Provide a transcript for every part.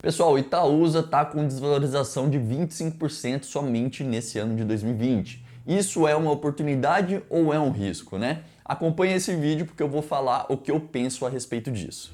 Pessoal, o Itaúsa está com desvalorização de 25% somente nesse ano de 2020. Isso é uma oportunidade ou é um risco, né? Acompanhe esse vídeo porque eu vou falar o que eu penso a respeito disso.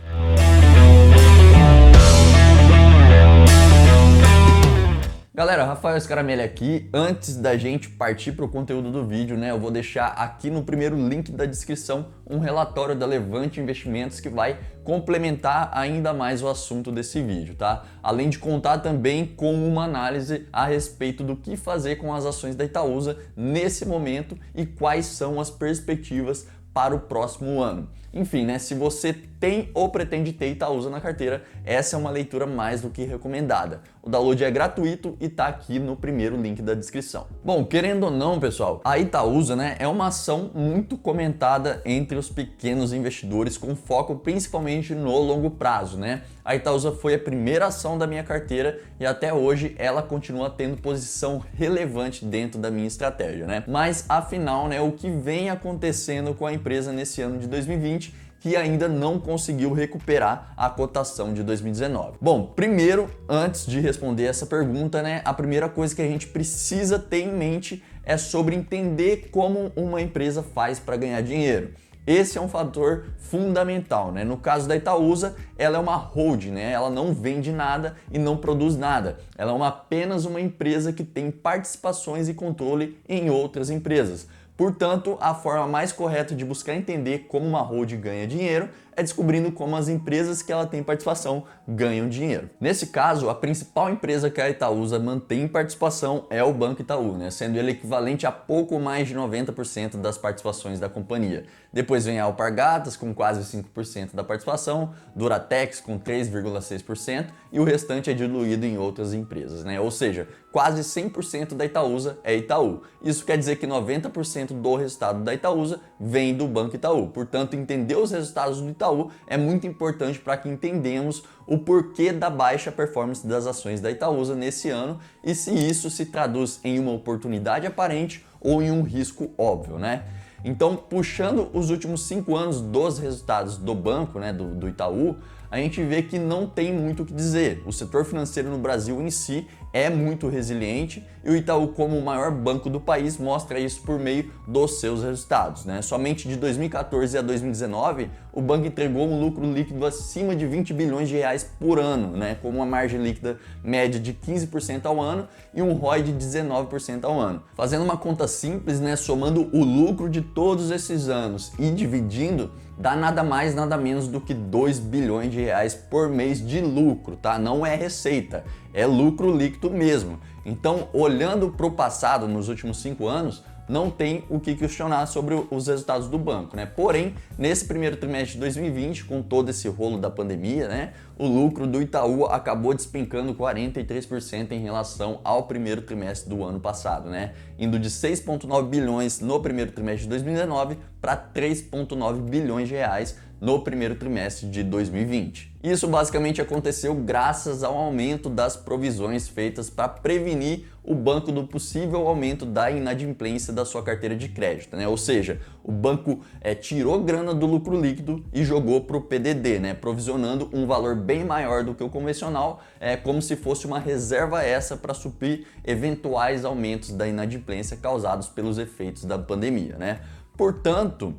Galera, Rafael Scaramelli aqui. Antes da gente partir para o conteúdo do vídeo, né, eu vou deixar aqui no primeiro link da descrição um relatório da Levante Investimentos que vai complementar ainda mais o assunto desse vídeo, tá? Além de contar também com uma análise a respeito do que fazer com as ações da Itaúsa nesse momento e quais são as perspectivas para o próximo ano. Enfim, né, se você tem ou pretende ter Itaúsa na carteira, essa é uma leitura mais do que recomendada. O download é gratuito e tá aqui no primeiro link da descrição. Bom, querendo ou não, pessoal, a Itaúsa, né, é uma ação muito comentada entre os pequenos investidores com foco principalmente no longo prazo, né? A Itaúsa foi a primeira ação da minha carteira e até hoje ela continua tendo posição relevante dentro da minha estratégia, né? Mas afinal, né, o que vem acontecendo com a empresa nesse ano de 2020 que ainda não conseguiu recuperar a cotação de 2019. Bom, primeiro, antes de responder essa pergunta, né, a primeira coisa que a gente precisa ter em mente é sobre entender como uma empresa faz para ganhar dinheiro. Esse é um fator fundamental, né? No caso da Itaúsa, ela é uma holding, né? Ela não vende nada e não produz nada. Ela é apenas uma empresa que tem participações e controle em outras empresas. Portanto, a forma mais correta de buscar entender como uma holding ganha dinheiro é descobrindo como as empresas que ela tem participação ganham dinheiro. Nesse caso, a principal empresa que a Itaúsa mantém participação é o Banco Itaú, né? Sendo ele equivalente a pouco mais de 90% das participações da companhia. Depois vem a Alpargatas com quase 5% da participação, Duratex com 3,6% e o restante é diluído em outras empresas, né? Ou seja, quase 100% da Itaúsa é Itaú. Isso quer dizer que 90% do resultado da Itaúsa vem do Banco Itaú. Portanto, entender os resultados do Itaú é muito importante para que entendamos o porquê da baixa performance das ações da Itaúsa nesse ano e se isso se traduz em uma oportunidade aparente ou em um risco óbvio, né? Então, puxando os últimos 5 anos dos resultados do banco, né, do Itaú, a gente vê que não tem muito o que dizer. O setor financeiro no Brasil em si é muito resiliente e o Itaú, como o maior banco do país, mostra isso por meio dos seus resultados, né? Somente de 2014 a 2019, o banco entregou um lucro líquido acima de 20 bilhões de reais por ano, né? Com uma margem líquida média de 15% ao ano e um ROI de 19% ao ano. Fazendo uma conta simples, né, somando o lucro de todos esses anos e dividindo, dá nada mais, nada menos do que 2 bilhões de reais por mês de lucro, tá? Não é receita, é lucro líquido mesmo. Então, olhando para o passado, nos últimos 5 anos, não tem o que questionar sobre os resultados do banco, né? Porém, nesse primeiro trimestre de 2020, com todo esse rolo da pandemia, né, o lucro do Itaú acabou despencando 43% em relação ao primeiro trimestre do ano passado, né? Indo de 6,9 bilhões no primeiro trimestre de 2019 para 3,9 bilhões de reais no primeiro trimestre de 2020. Isso basicamente aconteceu graças ao aumento das provisões feitas para prevenir o banco do possível aumento da inadimplência da sua carteira de crédito, né? Ou seja, o banco tirou grana do lucro líquido e jogou para o PDD, né? Provisionando um valor bem maior do que o convencional, como se fosse uma reserva essa para suprir eventuais aumentos da inadimplência causados pelos efeitos da pandemia, né? Portanto,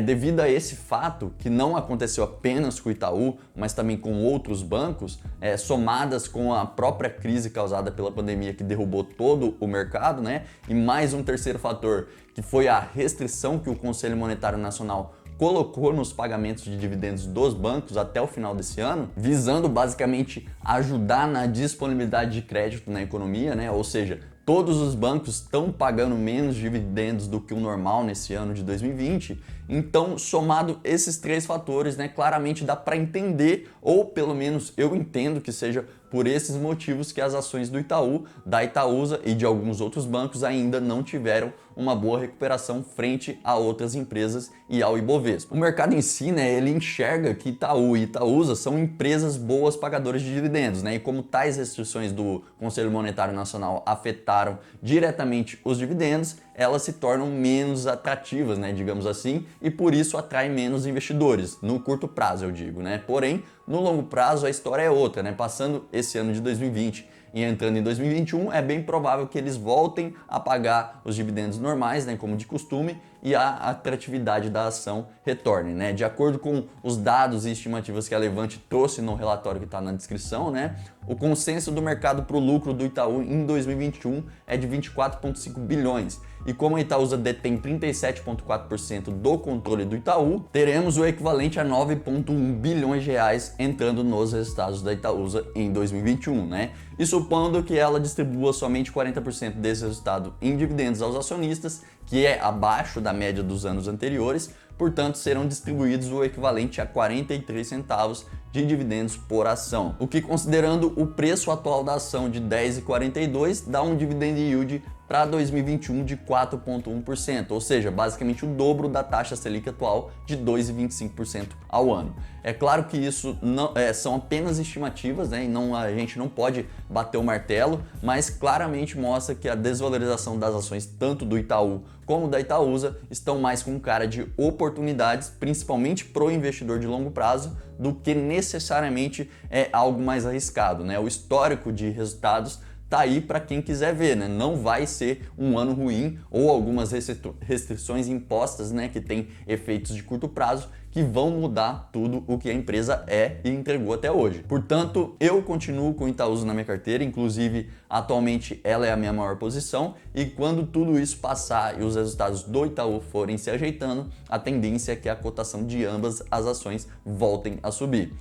devido a esse fato, que não aconteceu apenas com o Itaú, mas também com outros bancos, somadas com a própria crise causada pela pandemia que derrubou todo o mercado, né? E mais um terceiro fator, que foi a restrição que o Conselho Monetário Nacional colocou nos pagamentos de dividendos dos bancos até o final desse ano, visando basicamente ajudar na disponibilidade de crédito na economia, né? Ou seja, todos os bancos estão pagando menos dividendos do que o normal nesse ano de 2020, então somado esses 3 fatores, né, claramente dá para entender, ou pelo menos eu entendo que seja por esses motivos que as ações do Itaú, da Itaúsa e de alguns outros bancos ainda não tiveram uma boa recuperação frente a outras empresas e ao Ibovespa. O mercado em si, né, ele enxerga que Itaú e Itaúsa são empresas boas pagadoras de dividendos, né, e como tais restrições do Conselho Monetário Nacional afetaram diretamente os dividendos, elas se tornam menos atrativas, né, digamos assim, e por isso atraem menos investidores, no curto prazo eu digo, né? Porém, no longo prazo a história é outra, né? Passando esse ano de 2020 e entrando em 2021, é bem provável que eles voltem a pagar os dividendos normais, né, como de costume, e a atratividade da ação retorne, né? De acordo com os dados e estimativas que a Levante trouxe no relatório que está na descrição, né, o consenso do mercado para o lucro do Itaú em 2021 é de 24,5 bilhões. E como a Itaúsa detém 37,4% do controle do Itaú, teremos o equivalente a 9,1 bilhões de reais entrando nos resultados da Itaúsa em 2021, né? E supondo que ela distribua somente 40% desse resultado em dividendos aos acionistas, que é abaixo da média dos anos anteriores, portanto serão distribuídos o equivalente a 43 centavos de dividendos por ação, o que, considerando o preço atual da ação de R$ 10,42, dá um dividend yield para 2021 de 4,1%, ou seja, basicamente o dobro da taxa Selic atual de 2,25% ao ano. É claro que isso não, são apenas estimativas, né, e a gente não pode bater o martelo, mas claramente mostra que a desvalorização das ações tanto do Itaú como da Itaúsa estão mais com cara de oportunidades, principalmente para o investidor de longo prazo, do que necessariamente é algo mais arriscado, né? O histórico de resultados tá aí para quem quiser ver, né? Não vai ser um ano ruim ou algumas restrições impostas, né, que tem efeitos de curto prazo que vão mudar tudo o que a empresa é e entregou até hoje. Portanto, eu continuo com o Itaúsa na minha carteira, inclusive atualmente ela é a minha maior posição, e quando tudo isso passar e os resultados do Itaú forem se ajeitando, a tendência é que a cotação de ambas as ações voltem a subir.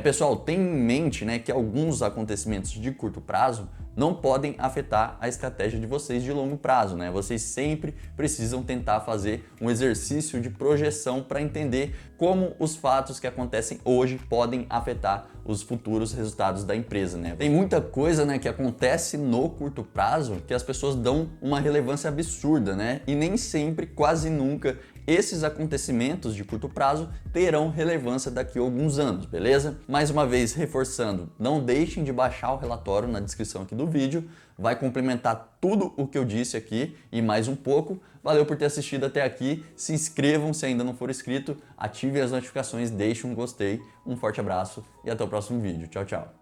Pessoal, tenha em mente, né, que alguns acontecimentos de curto prazo não podem afetar a estratégia de vocês de longo prazo, né? Vocês sempre precisam tentar fazer um exercício de projeção para entender como os fatos que acontecem hoje podem afetar os futuros resultados da empresa, né? Tem muita coisa, né, que acontece no curto prazo que as pessoas dão uma relevância absurda, né? E nem sempre, quase nunca, esses acontecimentos de curto prazo terão relevância daqui a alguns anos, beleza? Mais uma vez, reforçando, não deixem de baixar o relatório na descrição aqui do vídeo, vai complementar tudo o que eu disse aqui e mais um pouco. Valeu por ter assistido até aqui, se inscrevam se ainda não for inscrito, ativem as notificações, deixem um gostei, um forte abraço e até o próximo vídeo. Tchau, tchau!